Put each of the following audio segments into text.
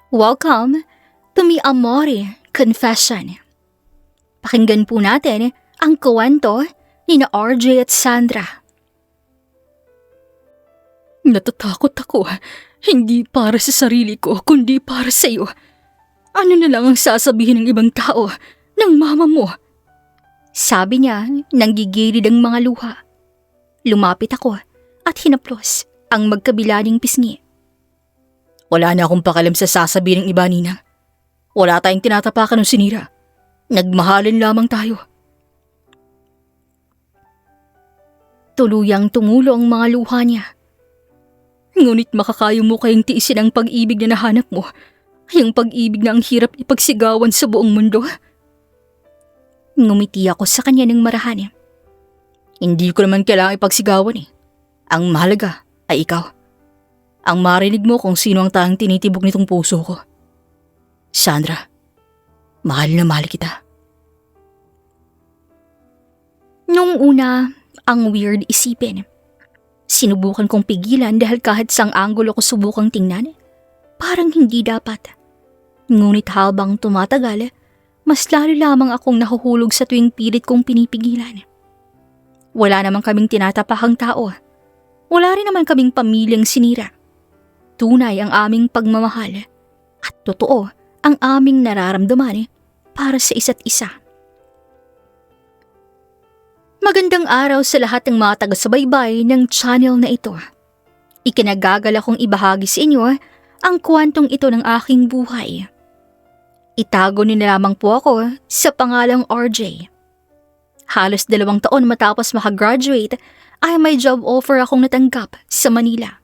Welcome to Mi Amore Confession. Pakinggan po natin ang kwento ni na RJ at Sandra. Natatakot ako. Hindi para sa sarili ko, kundi para sa iyo. Ano na lang ang sasabihin ng ibang tao, ng mama mo? Sabi niya nang gigilid ang mga luha. Lumapit ako at hinaplos ang magkabilaning pisngi. Wala na akong pakialam sa sasabihin ng iba, Ninang. Wala tayong tinatapakan ng sinira. Nagmahalin lamang tayo. Tuluyang tumulo ang mga luha niya. Ngunit makakayo mo kayong tiisin ang pag-ibig na nahanap mo. Yung pag-ibig na ang hirap ipagsigawan sa buong mundo. Ngumiti ako sa kanya ng marahan. Hindi ko naman kailangang ipagsigawan eh. Ang mahalaga ay ikaw. Ang marinig mo kung sino ang tanging tinitibok nitong puso ko. Sandra, mahal na mahal kita. Nung una, ang weird isipin. Sinubukan kong pigilan dahil kahit sang anggulo ko subukang tingnan, parang hindi dapat. Ngunit habang tumatagal, mas lalo lamang akong nahuhulog sa tuwing pilit kong pinipigilan. Wala namang kaming tinatapakang tao. Wala rin naman kaming pamilyang sinira. Tunay ang aming pagmamahal at totoo ang aming nararamdaman para sa isa't isa. Magandang araw sa lahat ng mga taga-subaybay ng channel na ito. Ikinagagalak kong ibahagi sa inyo ang kwentong ito ng aking buhay. Itago niyo na lamang po ako sa pangalang RJ. Halos 2 taon matapos makagraduate ay may job offer akong natanggap sa Manila.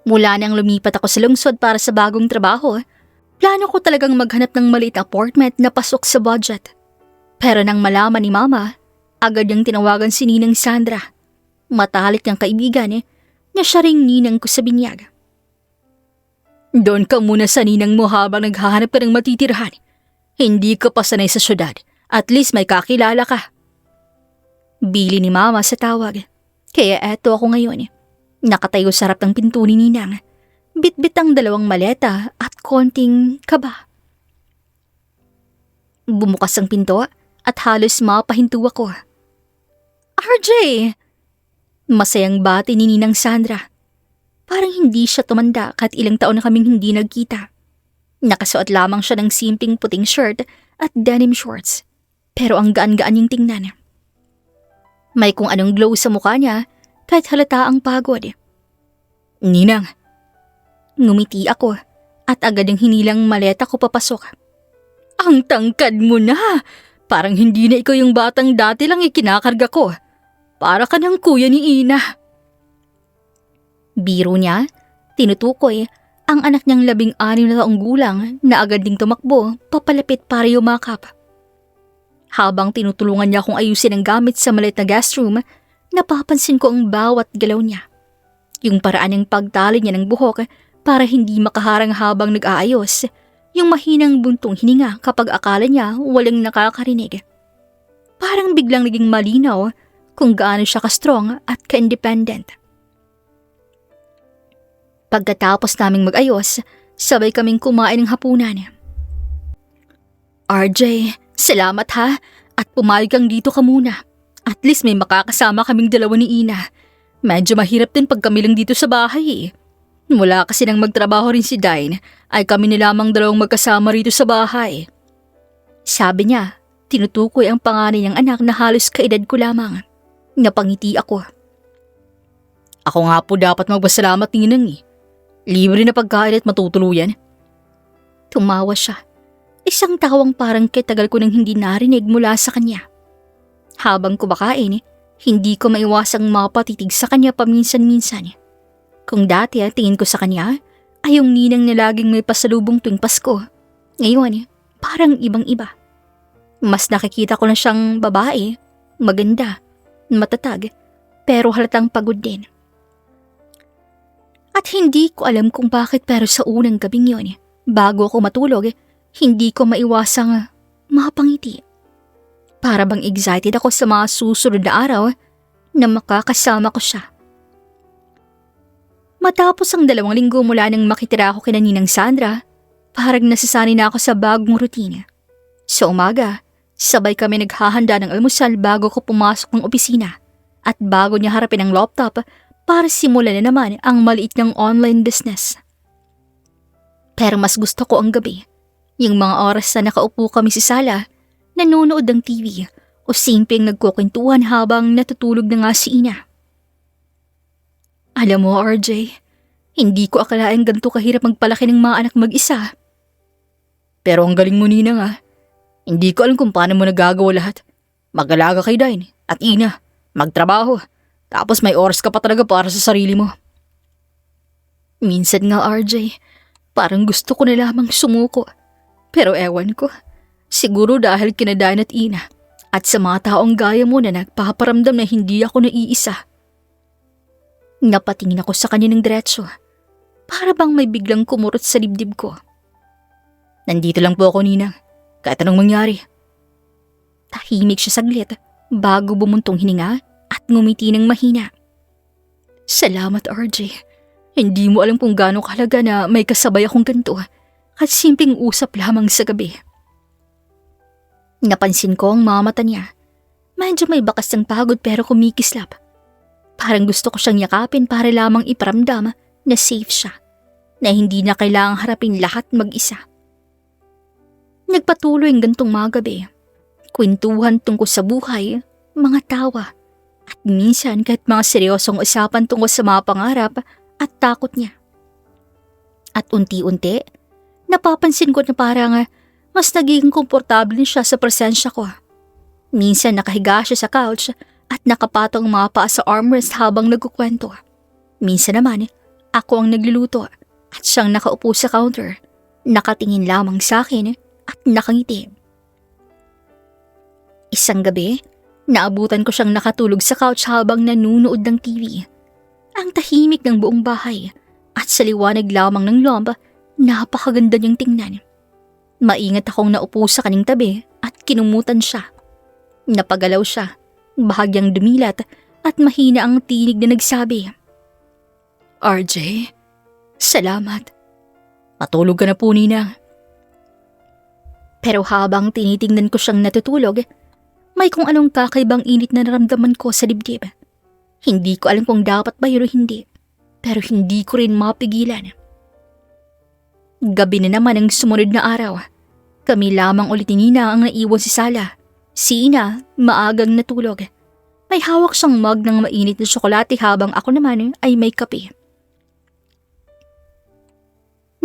Mula nang lumipat ako sa lungsod para sa bagong trabaho, plano ko talagang maghanap ng maliit na apartment na pasok sa budget. Pero nang malaman ni Mama, agad niyang tinawagan si Ninang Sandra. Matalik niyang kaibigan na siya ring ninang ko sa binyag. Doon ka muna sa ninang mo habang naghahanap ka ng matitirahan. Hindi ka pa sanay sa syudad. At least may kakilala ka. Bili ni Mama sa tawag. Kaya eto ako ngayon. Nakatayo sa harap ng pinto ni Ninang. Bitbit ang 2 maleta at konting kaba. Bumukas ang pinto at halos mapahinto ako. RJ! Masayang bati ni Ninang Sandra. Parang hindi siya tumanda kahit ilang taon na kaming hindi nagkita. Nakasuot lamang siya ng simpleng puting shirt at denim shorts. Pero ang gaan-gaan niyang tingnan. May kung anong glow sa mukha niya kahit halata ang pagod. Ninang. Ngumiti ako at agad ang hinilang maleta ko papasok. Ang tangkad mo na! Parang hindi na ikaw yung batang dati lang ikinakarga ko. Para ka ng kuya ni Ina. Biro niya, tinutukoy ang anak niyang 16 na taong gulang na agad ding tumakbo papalapit para yumakap. Habang tinutulungan niya akong ayusin ang gamit sa maliit na guest room, napapansin ko ang bawat galaw niya. Yung paraan ng pagtali niya ng buhok para hindi makaharang habang nag-aayos, yung mahinang buntong hininga kapag akala niya walang nakakarinig. Parang biglang naging malinaw kung gaano siya ka-strong at ka-independent. Pagkatapos naming mag-ayos, sabay kaming kumain ng hapunan. RJ, salamat ha at pumayag kang dito ka muna. At least may makakasama kaming 2 ni Ina. Medyo mahirap din pag kami lang dito sa bahay. Mula kasi nang magtrabaho rin si Dine, ay kami na lamang 2 magkasama rito sa bahay. Sabi niya, tinutukoy ang panganay niyang anak na halos kaedad ko lamang. Napangiti ako. Ako nga po dapat magpasalamat, Ninang eh. Libre na pagkain at matutuluyan. Tumawa siya. Isang tawang parang kitagal ko nang hindi narinig mula sa kanya. Habang kumakain, hindi ko maiwasang mapatitig sa kanya paminsan-minsan. Kung dati tingin ko sa kanya ay yung ninang na laging may pasalubong tuwing Pasko. Ngayon, parang ibang-iba. Mas nakikita ko na siyang babae, maganda, matatag, pero halatang pagod din. At hindi ko alam kung bakit pero sa unang gabing yon, bago ako matulog, hindi ko maiwasang mapangiti. Para bang excited ako sa mga susunod na araw na makakasama ko siya. Matapos ang 2 linggo mula nang makitira ako kina Ninang Sandra, parang nasasanay na ako sa bagong routine. Sa umaga, sabay kami naghahanda ng almusal bago ko pumasok ng opisina at bago niya harapin ang laptop para simulan na naman ang maliit niyang online business. Pero mas gusto ko ang gabi, yung mga oras na nakaupo kami sa sala, nanonood ng TV o simpleng nagkukwentuhan habang natutulog na nga si Ina. Alam mo, RJ, hindi ko akalain ganito kahirap magpalaki ng mga anak mag-isa. Pero ang galing mo, Ninang ah. Hindi ko alam kung paano mo nagagawa lahat. Mag-alaga kay Dine at Ina, magtrabaho, tapos may oras ka pa talaga para sa sarili mo. Minsan nga, RJ, parang gusto ko na lamang sumuko. Pero ewan ko, siguro dahil kina Dine at Ina at sa mga taong gaya mo na nagpaparamdam na hindi ako naiisa. Napatingin ako sa kanya ng diretso. Para bang may biglang kumurot sa dibdib ko. Nandito lang po ako, Ninang. Kahit anong mangyari. Tahimik siya saglit bago bumuntong hininga at ngumiti ng mahina. Salamat, RJ. Hindi mo alam kung gaano kahalaga na may kasabay akong ganito at simpleng usap lamang sa gabi. Napansin ko ang mga mata niya. Medyo may bakas ng pagod pero kumikislap. Parang gusto ko siyang yakapin para lamang iparamdam na safe siya, na hindi na kailangang harapin lahat mag-isa. Nagpatuloy ang gantong mga gabi. Kwentuhan tungkol sa buhay, mga tawa, at minsan kahit mga seryosong usapan tungkol sa mga pangarap at takot niya. At unti-unti, napapansin ko na parang mas nagiging komportable siya sa presensya ko. Minsan nakahiga siya sa couch at nakapatong mga paa sa armrest habang nagkukwento. Minsan naman, ako ang nagluluto at siyang nakaupo sa counter, nakatingin lamang sa akin at nakangiti. Isang gabi, naabutan ko siyang nakatulog sa couch habang nanunood ng TV. Ang tahimik ng buong bahay at sa liwanag lamang ng lamp, napakaganda niyang tingnan. Maingat akong naupo sa kanyang tabi at kinumutan siya. Napagalaw siya, bahagyang dumilat at mahina ang tinig na nagsabi, RJ, salamat. Matulog ka na po, Ninang. Pero habang tinitingnan ko siyang natutulog, may kung anong kakaibang init na naramdaman ko sa dibdib. Hindi ko alam kung dapat ba yun o hindi, pero hindi ko rin mapigilan. Gabi na naman ang sumunod na araw. Kami lamang ulit ni Nina ang naiwan sa sala. Si Ina, maagang natulog. May hawak siyang mug ng mainit na tsokolate habang ako naman ay may kape.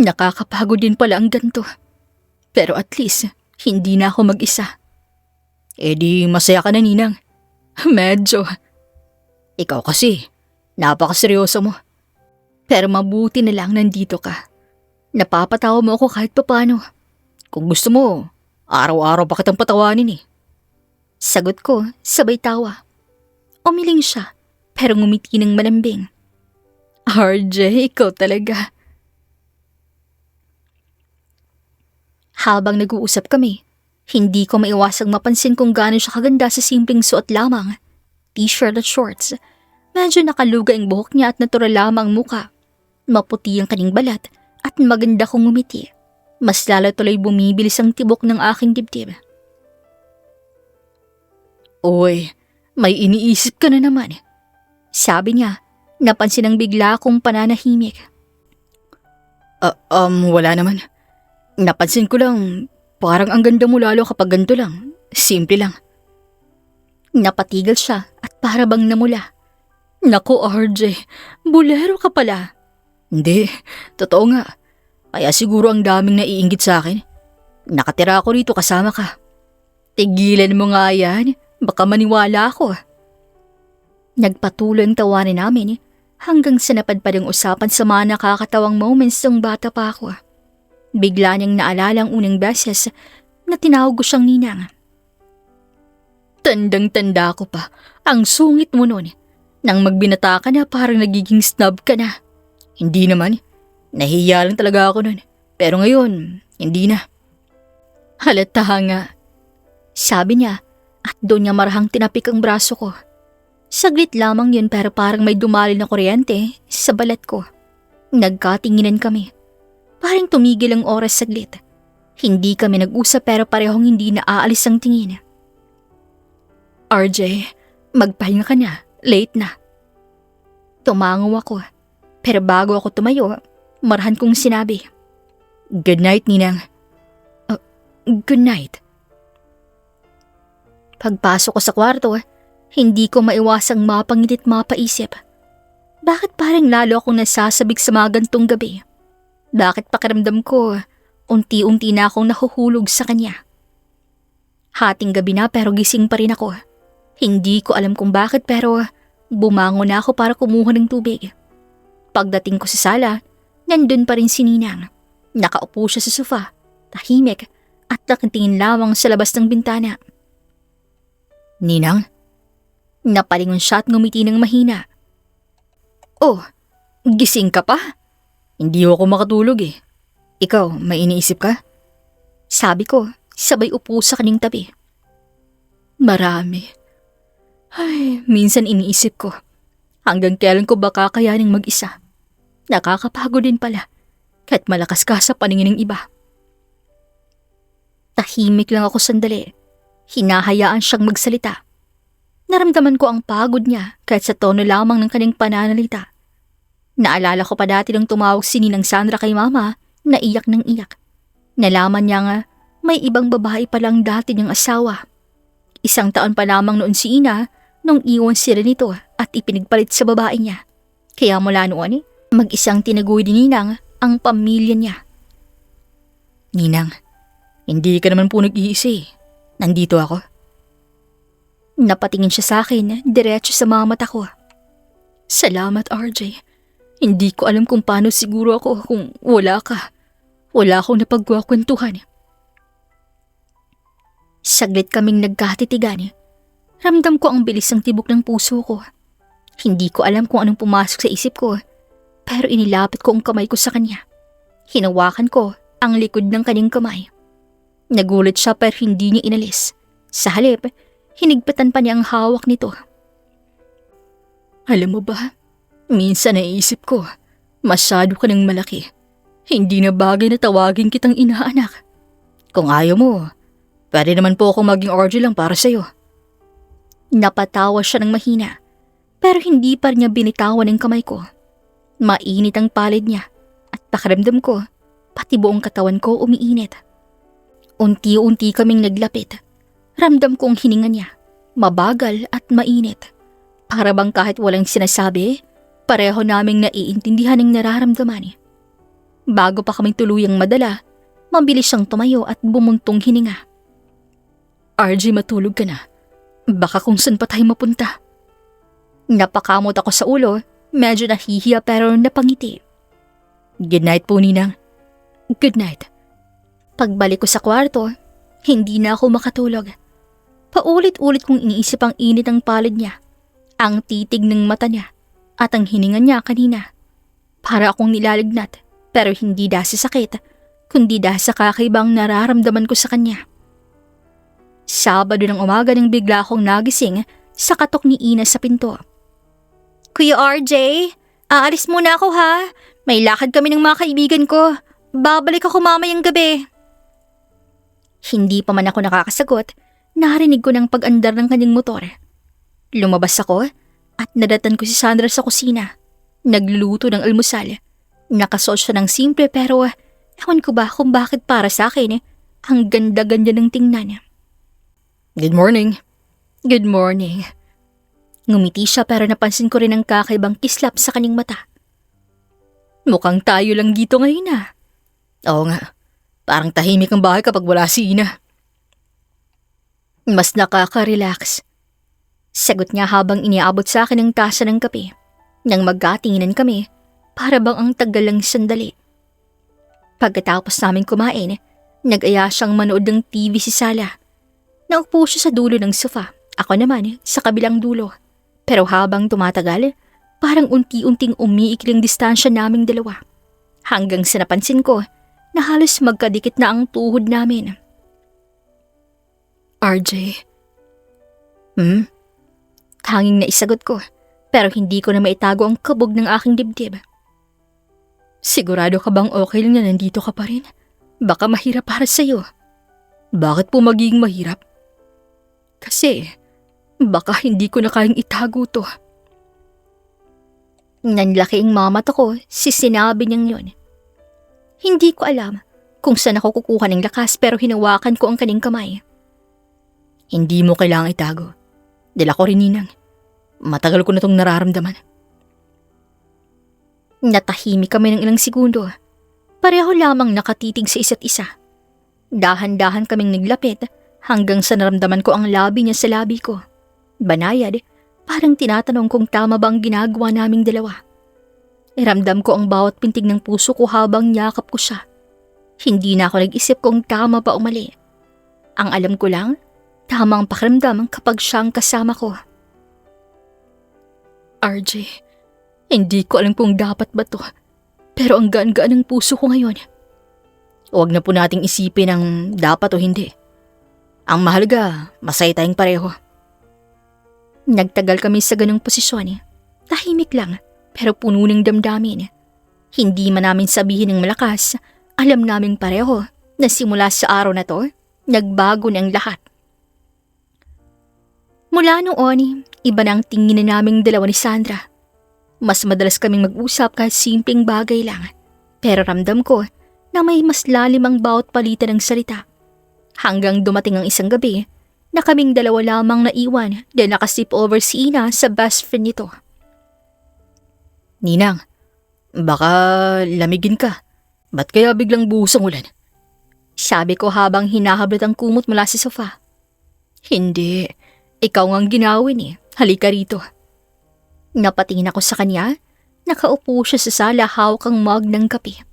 Nakakapagod din pala ang ganito. Pero at least, hindi na ako mag-isa. Eh di masaya ka na, Ninang. Medyo. Ikaw kasi, napakaseryoso mo. Pero mabuti na lang nandito ka. Napapatawa mo ako kahit papano. Kung gusto mo, araw-araw pa kitang patawanin eh. Sagot ko, sabay tawa. Umiling siya, pero ngumiti ng malambing. RJ, ikaw talaga. Habang nag-uusap kami, hindi ko maiwasang mapansin kung gaano siya kaganda sa simpleng suot lamang. T-shirt at shorts. Medyo nakaluga ang buhok niya at natural lamang ang muka. Maputi ang kanyang balat at maganda kong ngumiti. Mas lalo tuloy bumibilis ang tibok ng aking dibdib. Uy, may iniisip ka na naman. Sabi niya, napansin ang bigla kong pananahimik. Wala naman. Napansin ko lang, parang ang ganda mo lalo kapag ganito lang. Simple lang. Napatigil siya at para bang namula. Naku, RJ, bulero ka pala. Hindi, totoo nga. Kaya siguro ang daming naiinggit sa akin. Nakatira ako rito kasama ka. Tigilan mo nga yan, baka maniwala ako. Nagpatuloy ang tawanan namin hanggang sa napadpad ang usapan sa mga nakakatawang moments ng bata pa ako. Bigla niyang naalala ang unang beses na tinawag ko siyang ninang. Tandang-tanda ko pa, ang sungit mo nun. Nang magbinata ka na parang nagiging snob ka na. Hindi naman, nahihiya lang talaga ako nun. Pero ngayon, hindi na. Halata nga. Sabi niya at doon niya marahang tinapik ang braso ko. Saglit lamang yun pero parang may dumali na kuryente sa balat ko. Nagkatinginan kami. Parang tumigil ang oras saglit. Hindi kami nag-usap pero parehong hindi naaalis ang tingin. RJ, magpahinga ka na. Late na. Tumango ako. Pero bago ako tumayo, marahan kong sinabi. Good night, Ninang. Good night. Pagpasok ko sa kwarto, hindi ko maiwasang mapangiti't mapaisip. Bakit parang lalo akong nasasabik sa mga gantong gabi? Bakit pakiramdam ko, unti-unti na akong nahuhulog sa kanya? Hating gabi na pero gising pa rin ako. Hindi ko alam kung bakit pero bumangon na ako para kumuha ng tubig. Pagdating ko sa sala, nandun pa rin si Ninang. Nakaupo siya sa sofa, tahimik at nakatingin lamang sa labas ng bintana. Ninang? Napalingon siya at ngumiti ng mahina. Oh, gising ka pa? Hindi ako makatulog eh. Ikaw, may iniisip ka? Sabi ko, sabay upo sa kanyang tabi. Marami. Ay, minsan iniisip ko. Hanggang kailan ko ba kakayaning mag-isa? Nakakapagod din pala. Kahit malakas ka sa paningin ng iba. Tahimik lang ako sandali. Hinahayaan siyang magsalita. Naramdaman ko ang pagod niya kahit sa tono lamang ng kanyang pananalita. Naalala ko pa dati nang tumawag si Ninang Sandra kay Mama na iyak ng iyak. Nalaman niya nga may ibang babae palang dati niyang asawa. 1 taon pa lamang noon si Ina nung iwan sila nito at ipinagpalit sa babae niya. Kaya mula noon, mag-isang tinaguy ni Ninang ang pamilya niya. Ninang, hindi ka naman po nag-iisi. Nandito ako. Napatingin siya sa akin, diretso sa mga mata ko. Salamat, RJ. Hindi ko alam kung paano siguro ako kung wala ka. Wala akong napagkukwentuhan. Saglit kaming nagkatitigan. Ramdam ko ang bilis ng tibok ng puso ko. Hindi ko alam kung anong pumasok sa isip ko, pero inilapit ko ang kamay ko sa kanya. Hinawakan ko ang likod ng kanyang kamay. Nagulat siya pero hindi niya inalis. Sa halip, hinigpitan pa niya ang hawak nito. Alam mo ba, minsan naisip ko, masyado ka ng malaki. Hindi na bagay na tawagin kitang inaanak. Kung ayaw mo, pwede naman po akong maging RJ lang para sa'yo. Napatawa siya ng mahina, pero hindi pa niya binitawan ang kamay ko. Mainit ang palid niya at pakiramdam ko, pati buong katawan ko umiinit. Unti-unti kaming naglapit. Ramdam kong hininga niya, mabagal at mainit. Para bang kahit walang sinasabi, pareho naming naiintindihan ang nararamdaman. Bago pa kaming tuluyang madala, mabilis siyang tumayo at bumuntong hininga. RJ, matulog ka na. Baka kung saan pa tayo mapunta. Napakamot ako sa ulo, medyo nahihiya pero napangiti. Good night po, Ninang. Good night. Pagbalik ko sa kwarto, hindi na ako makatulog. Paulit-ulit kong iniisip ang init ng palad niya, ang titig ng mata niya, at ang hininga niya kanina. Para akong nilalagnat, pero hindi dahil sa sakit, kundi dahil sa kakaibang nararamdaman ko sa kanya. Sabado ng umaga nang bigla akong nagising sa katok ni Ina sa pinto. Kuya RJ, aalis muna ako ha. May lakad kami ng mga kaibigan ko. Babalik ako mamayang gabi. Hindi pa man ako nakakasagot, narinig ko ng pag-andar ng kanyang motor. Lumabas ako at nadatan ko si Sandra sa kusina. Nagluluto ng almusal. Nakasuot siya ng simple pero ewan ko ba kung bakit para sa akin ang ganda-ganda ng tingnan. Good morning. Good morning. Ngumiti siya pero napansin ko rin ang kakaibang kislap sa kanyang mata. Mukhang tayo lang dito ngayon Oo nga. Parang tahimik ang bahay kapag wala si Ina. Mas nakaka-relax. Sagot niya habang iniabot sa akin ang tasa ng kape. Nang magkatinginan kami, para bang ang tagal lang sandali. Pagkatapos namin kumain, nag-aya siyang manood ng TV si Sala. Naupo siya sa dulo ng sofa, ako naman sa kabilang dulo. Pero habang tumatagal, parang unti-unting umiikling distansya naming dalawa. Hanggang sa napansin ko, na halos magkadikit na ang tuhod namin. RJ. Tanging naisagot ko, pero hindi ko na maitago ang kabog ng aking dibdib. Sigurado ka bang okay lang na nandito ka pa rin? Baka mahirap para sa'yo. Bakit po magiging mahirap? Kasi, baka hindi ko na kayang itago to. Nanlaki ang mga mata ko si sinabi niyang yun. Hindi ko alam kung saan ako kukuha ng lakas pero hinawakan ko ang kaning kamay. Hindi mo kailangang itago. Dala ko rin, Ninang. Matagal ko na tong nararamdaman. Natahimik kami ng ilang segundo. Pareho lamang nakatitig sa isa't isa. Dahan-dahan kaming naglapit hanggang sa naramdaman ko ang labi niya sa labi ko. Banayad, parang tinatanong kung tama ba ang ginagawa naming dalawa. Ramdam ko ang bawat pintig ng puso ko habang yakap ko siya. Hindi na ako nag-isip kung tama ba o mali. Ang alam ko lang, tamang pakiramdam kapag siyang kasama ko. RJ, hindi ko alam kung dapat ba to. Pero ang gaan-gaan ng puso ko ngayon. Huwag na po nating isipin ang dapat o hindi. Ang mahalaga, masaya tayong pareho. Nagtagal kami sa ganong posisyon. Tahimik lang, pero puno ng damdamin. Hindi man namin sabihin ng malakas, alam naming pareho na simula sa araw na to, nagbago ng lahat. Mula noon, iba na ang tingin na naming dalawa ni Sandra. Mas madalas kaming mag-usap kahit simpleng bagay lang. Pero ramdam ko na may mas lalim ang bawat palitan ng salita. Hanggang dumating ang isang gabi na kaming dalawa lamang naiwan dahil nakasip over si Ina sa best friend nito. Ninang, baka lamigin ka. Ba't kaya biglang buhos ang ulan? Sabi ko habang hinahablat ang kumot mula sa sofa. Hindi, ikaw ngang ginawin eh. Halika rito. Napatingin ako sa kanya, nakaupo siya sa sala hawak ang mug ng kape.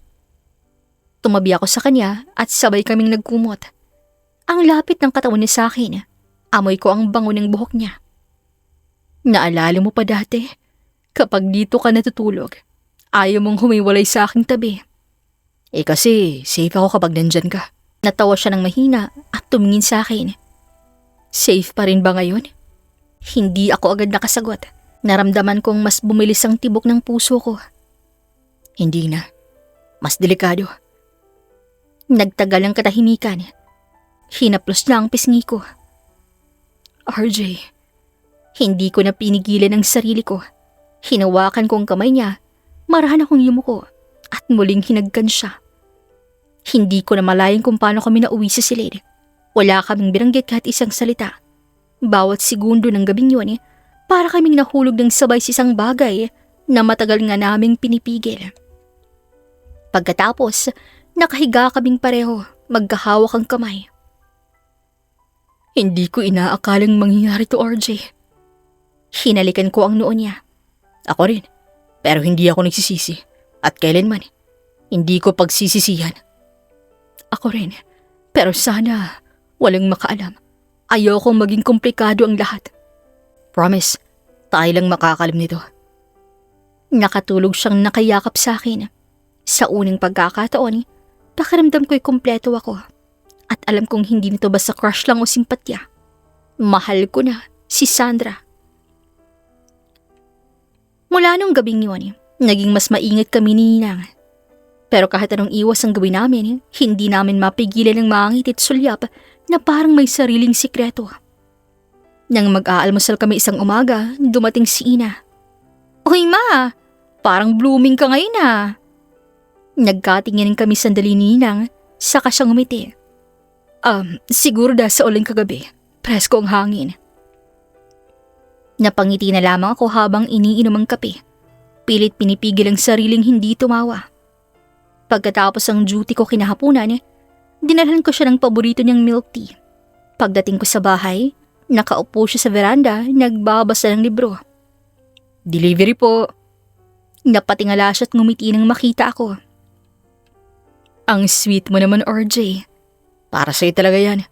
Tumabi ako sa kanya at sabay kaming nagkumot. Ang lapit ng katawan niya sa akin, amoy ko ang bango ng buhok niya. Naalala mo pa dati, kapag dito ka natutulog, ayaw mong humiwalay sa aking tabi. Eh kasi safe ako kapag nandyan ka. Natawa siya ng mahina at tumingin sa akin. Safe pa rin ba ngayon? Hindi ako agad nakasagot. Naramdaman kong mas bumilis ang tibok ng puso ko. Hindi na. Mas delikado. Nagtagal ang katahimikan. Hinaplos na ang pisngi ko. RJ. Hindi ko na pinigilan ang sarili ko. Hinawakan ko ang kamay niya. Marahan akong yumuko at muling hinagkan siya. Hindi ko na malayan kung paano kami nauwi sa silid. Wala kaming binanggit kahit isang salita. Bawat segundo ng gabing yun, para kaming nahulog ng sabay sa isang bagay na matagal nga naming pinipigil. Pagkatapos, nakahiga kaming pareho, magkahawak ang kamay. Hindi ko inaakalang mangyayari to, RJ. Hinalikan ko ang noo niya. Ako rin, pero hindi ako nagsisisi. At kailanman, hindi ko pagsisisihan. Ako rin, pero sana walang makaalam. Ayokong maging komplikado ang lahat. Promise, tayo lang makakalam nito. Nakatulog siyang nakayakap sa akin. Sa unang pagkakataon, pakiramdam ko'y kumpleto ako. At alam kong hindi nito basta crush lang o simpatya. Mahal ko na si Sandra. Mula nung gabing yun, naging mas maingat kami ni Ninang. Pero kahit anong iwas ang gawin namin, hindi namin mapigilan ng mangit at sulyap na parang may sariling sikreto. Nang mag-aalmusal kami isang umaga, dumating si Ina. "Uy ma, parang blooming ka ngayon ah." Nagkatingin kami sandali ni Ninang, saka siyang umiti. Siguro dahil sa ulan kagabi. Presko ang hangin." Napangiti na lamang ako habang iniinom ang kape. Pilit pinipigil ang sariling hindi tumawa. Pagkatapos ang duty ko kinahapunan, dinalhan ko siya ng paborito niyang milk tea. Pagdating ko sa bahay, nakaupo siya sa veranda, nagbabasa ng libro. "Delivery po." Napatingala siya at ngumiti nang makita ako. "Ang sweet mo naman, RJ. Para sa'yo talaga yan."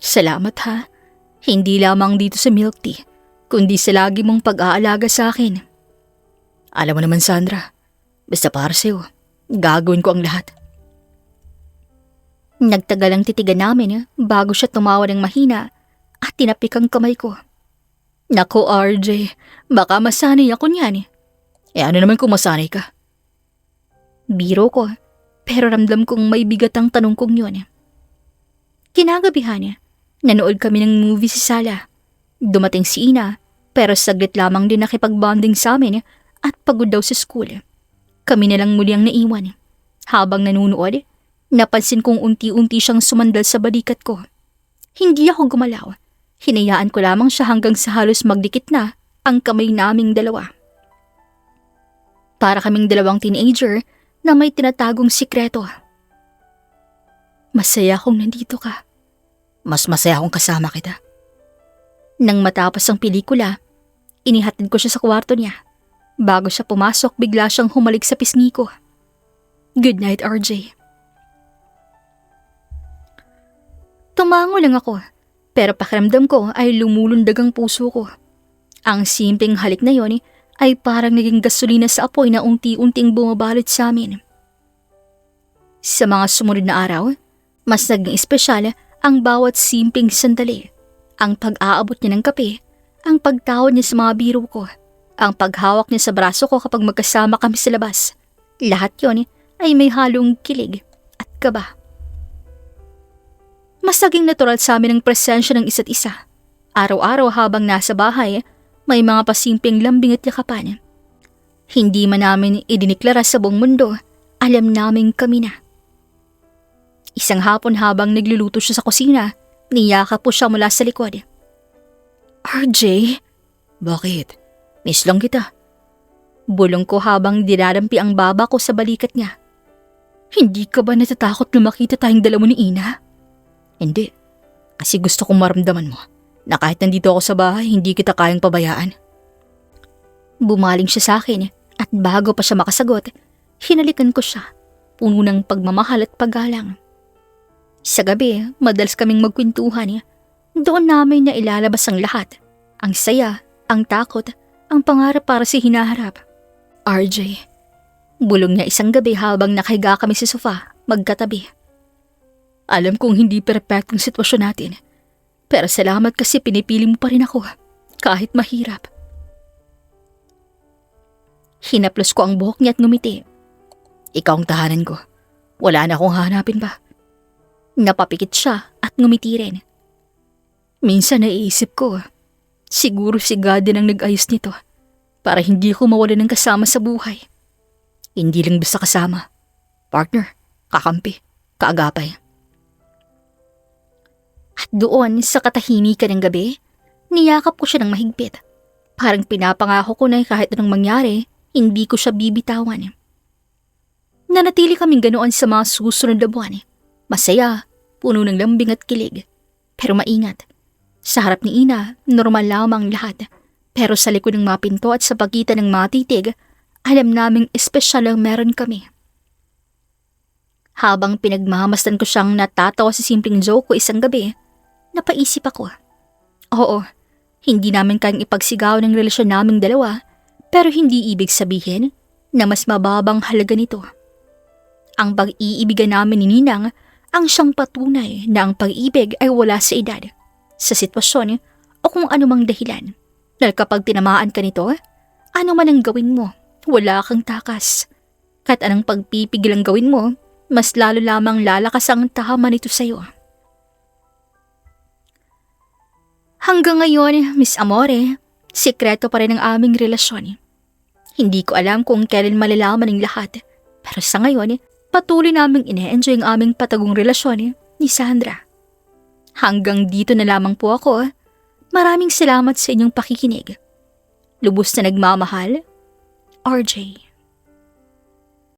"Salamat ha. Hindi lamang dito sa milk tea, kundi sa lagi mong pag-aalaga sa akin." "Alam mo naman, Sandra, basta para sa'yo, gagawin ko ang lahat." Nagtagal ang titigan namin bago siya tumawa ng mahina at tinapik ang kamay ko. "Naku, RJ, baka masanay ako niyan." "Eh ano naman kung masanay ka?" Biro ko, pero ramdam kong may bigat ang tanong kong yun. Kinagabihan, nanood kami ng movie sa sala. Dumating si Ina, pero saglit lamang din nakipag-bonding sa amin at pagod daw sa school. Kami na lang muli ang naiwan. Habang nanunood, napansin kong unti-unti siyang sumandal sa balikat ko. Hindi ako gumalaw. Hinayaan ko lamang siya hanggang sa halos magdikit na ang kamay naming dalawa. Para kaming dalawang teenager na may tinatagong sikreto. Masaya akong nandito ka. Mas masaya akong kasama kita. Nang matapos ang pelikula, inihatid ko siya sa kwarto niya. Bago siya pumasok, bigla siyang humalik sa pisngi ko. Good night, RJ. Tumango lang ako, pero pakiramdam ko ay lumulundag ang puso ko. Ang simpleng halik na yon ay parang naging gasolina sa apoy na unti-unting bumabalot sa amin. Sa mga sumunod na araw, mas naging espesyal ang bawat simpleng sandali. Ang pag-aabot niya ng kape, ang pagtawad niya sa mga biro ko, ang paghawak niya sa braso ko kapag magkasama kami sa labas. Lahat yon ay may halong kilig at kaba. Mas naging natural sa amin ang presensya ng isa't isa. Araw-araw habang nasa bahay, may mga pasimpleng lambing at yakapan. Hindi man namin idiniklara sa buong mundo, alam namin kami na. Isang hapon habang nagluluto siya sa kusina, niyakap po siya mula sa likod. RJ? Bakit? Miss lang kita. Bulong ko habang dinadampi ang baba ko sa balikat niya. Hindi ka ba natatakot na makita tayong dalawa ni Ina? Hindi. Kasi gusto kong maramdaman mo na kahit nandito ako sa bahay, hindi kita kayang pabayaan. Bumaling siya sa akin at bago pa siya makasagot, hinalikan ko siya, puno ng pagmamahal at paggalang. Sa gabi, madalas kaming magkwentuhan. Doon namin na ilalabas ang lahat. Ang saya, ang takot, ang pangarap para sa hinaharap. RJ, bulong niya isang gabi habang nakahiga kami sa sofa, magkatabi. Alam kong hindi perpektong sitwasyon natin, pero salamat kasi pinipili mo pa rin ako, kahit mahirap. Hinaplos ko ang buhok niya at ngumiti. Ikaw ang tahanan ko. Wala na akong hahanapin pa. Napapikit siya at ngumiti rin. Minsan naiisip ko, siguro si God din ang nag-ayos nito para hindi ko mawala ng kasama sa buhay. Hindi lang basta kasama. Partner, kakampi, kaagapay. At doon sa katahimikan ng gabi, niyakap ko siya ng mahigpit. Parang pinapangako ko na kahit anong mangyari, hindi ko siya bibitawan. Nanatili kaming ganoon sa mga susunod na buwan. Masaya, puno ng lambing at kilig. Pero maingat. Sa harap ni Ina, normal lamang lahat. Pero sa likod ng mga pinto at sa pagitan ng mga titig, alam naming espesyal ang meron kami. Habang pinagmamasdan ko siyang natatawa sa simpleng joke ko isang gabi, napaisip ako. Oo, hindi namin kayang ipagsigaw ng relasyon naming dalawa, pero hindi ibig sabihin na mas mababang halaga nito. Ang pag-iibigan namin ni Ninang ang siyang patunay na ang pag-ibig ay wala sa edad, sa sitwasyon o kung anumang dahilan. Dahil kapag tinamaan ka nito, ano man ang gawin mo, wala kang takas. Kahit anong pagpipigil ang gawin mo, mas lalo lamang lalakas ang tama nito sa'yo. Hanggang ngayon, Miss Amore, sikreto pa rin ang aming relasyon. Hindi ko alam kung kailan malalaman ng lahat, pero sa ngayon, patuloy naming ine-enjoy ang aming patagong relasyon ni Sandra. Hanggang dito na lamang po ako. Maraming salamat sa inyong pakikinig. Lubos na nagmamahal, RJ.